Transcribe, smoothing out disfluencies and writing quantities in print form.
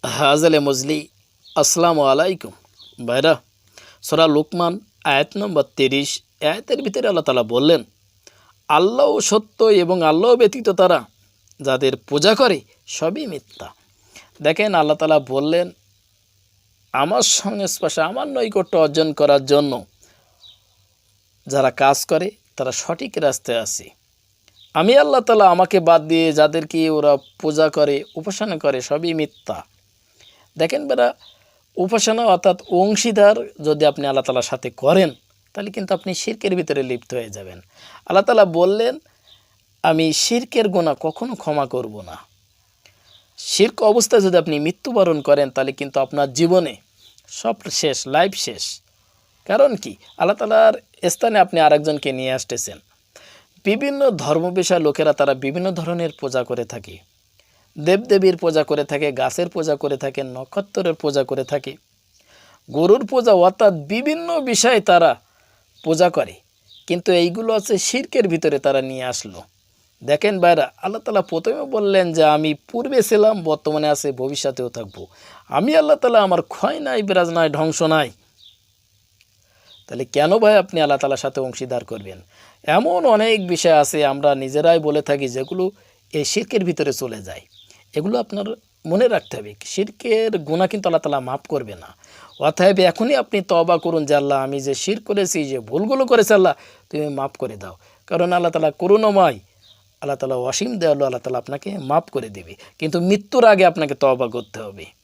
হাজলে মজলি আসসালামু আলাইকুম ভাইরা। সূরা লুকমান আয়াত নম্বর ৩০ আয়াতের ভিতরে আল্লাহ তাআলা বললেন, আল্লাহ সত্য এবং আল্লাহ ব্যতীত তারা যাদের পূজা করে সবই মিথ্যা। দেখেন, আল্লাহ তাআলা বললেন, আমার সংস্পর্শে আমার নৈকট্য অর্জন করার জন্য যারা কাজ করে তারা সঠিক রাস্তায় আছে। আমি আল্লাহ তাআলা আমাকে বাদ দিয়ে যাদেরকে ওরা পূজা করে উপাসনা করে সবই মিথ্যা। দেখেন বেরা, উপাসনা অর্থাৎ অংশীদার যদি আপনি আল্লাহ তাআলার সাথে করেন তাহলে কিন্তু আপনি শিরকের ভিতরে লিপ্ত হয়ে যাবেন। আল্লাহ তাআলা বললেন, আমি শিরকের গুনাহ কখনো ক্ষমা করব না। শিরক অবস্থায় যদি আপনি মৃত্যুবরণ করেন তাহলে কিন্তু আপনার জীবনে সব শেষ, লাইফ শেষ। কারণ কি, আল্লাহ তাআলার স্থানে আপনি আরেকজনকে নিয়ে আসতেছেন। বিভিন্ন ধর্মপেশার লোকেরা তারা বিভিন্ন ধরনের পূজা করে থাকে। দেবদেবীর পূজা করে থাকে, গাছের পূজা করে থাকে, নক্ষত্রের পূজা করে থাকে, গরুর পূজা, অর্থাৎ বিভিন্ন বিষয়ে তারা পূজা করে। কিন্তু এইগুলো আছে শিরকের ভিতরে তারা নিয়ে আসলো। দেখেন ভাইরা, আল্লাহ তাআলা প্রথমে বললেন যে আমি পূর্বে ছিলাম, বর্তমানে আছে, ভবিষ্যতেও থাকবো। আমি আল্লাহ তাআলা, আমার ক্ষয় নাই, বিরাজ নাই, ধ্বংস নাই। তাহলে কেন ভাই আপনি আল্লাহ তাআলার সাথে অংশীদার করবেন? এমন অনেক বিষয় আছে আমরা নিজেরাই বলে থাকি যেগুলো এই শিরকের ভিতরে চলে যায়। এগুলো আপনার মনে রাখতে হবে, শিরকের গুনাহ কিন্তু আল্লাহ তাআলা মাফ করবে না। অতএব এখনই আপনি তওবা করুন যে আল্লাহ, আমি যে শিরক করেছি, যে ভুলগুলো করেছি, আল্লাহ তুমি মাফ করে দাও। কারণ আল্লাহ তাআলা করুণাময়, আল্লাহ তাআলা অসীম দয়ালু, আল্লাহ তাআলা আপনাকে মাফ করে দেবে। কিন্তু মৃত্যুর আগে আপনাকে তওবা করতে হবে।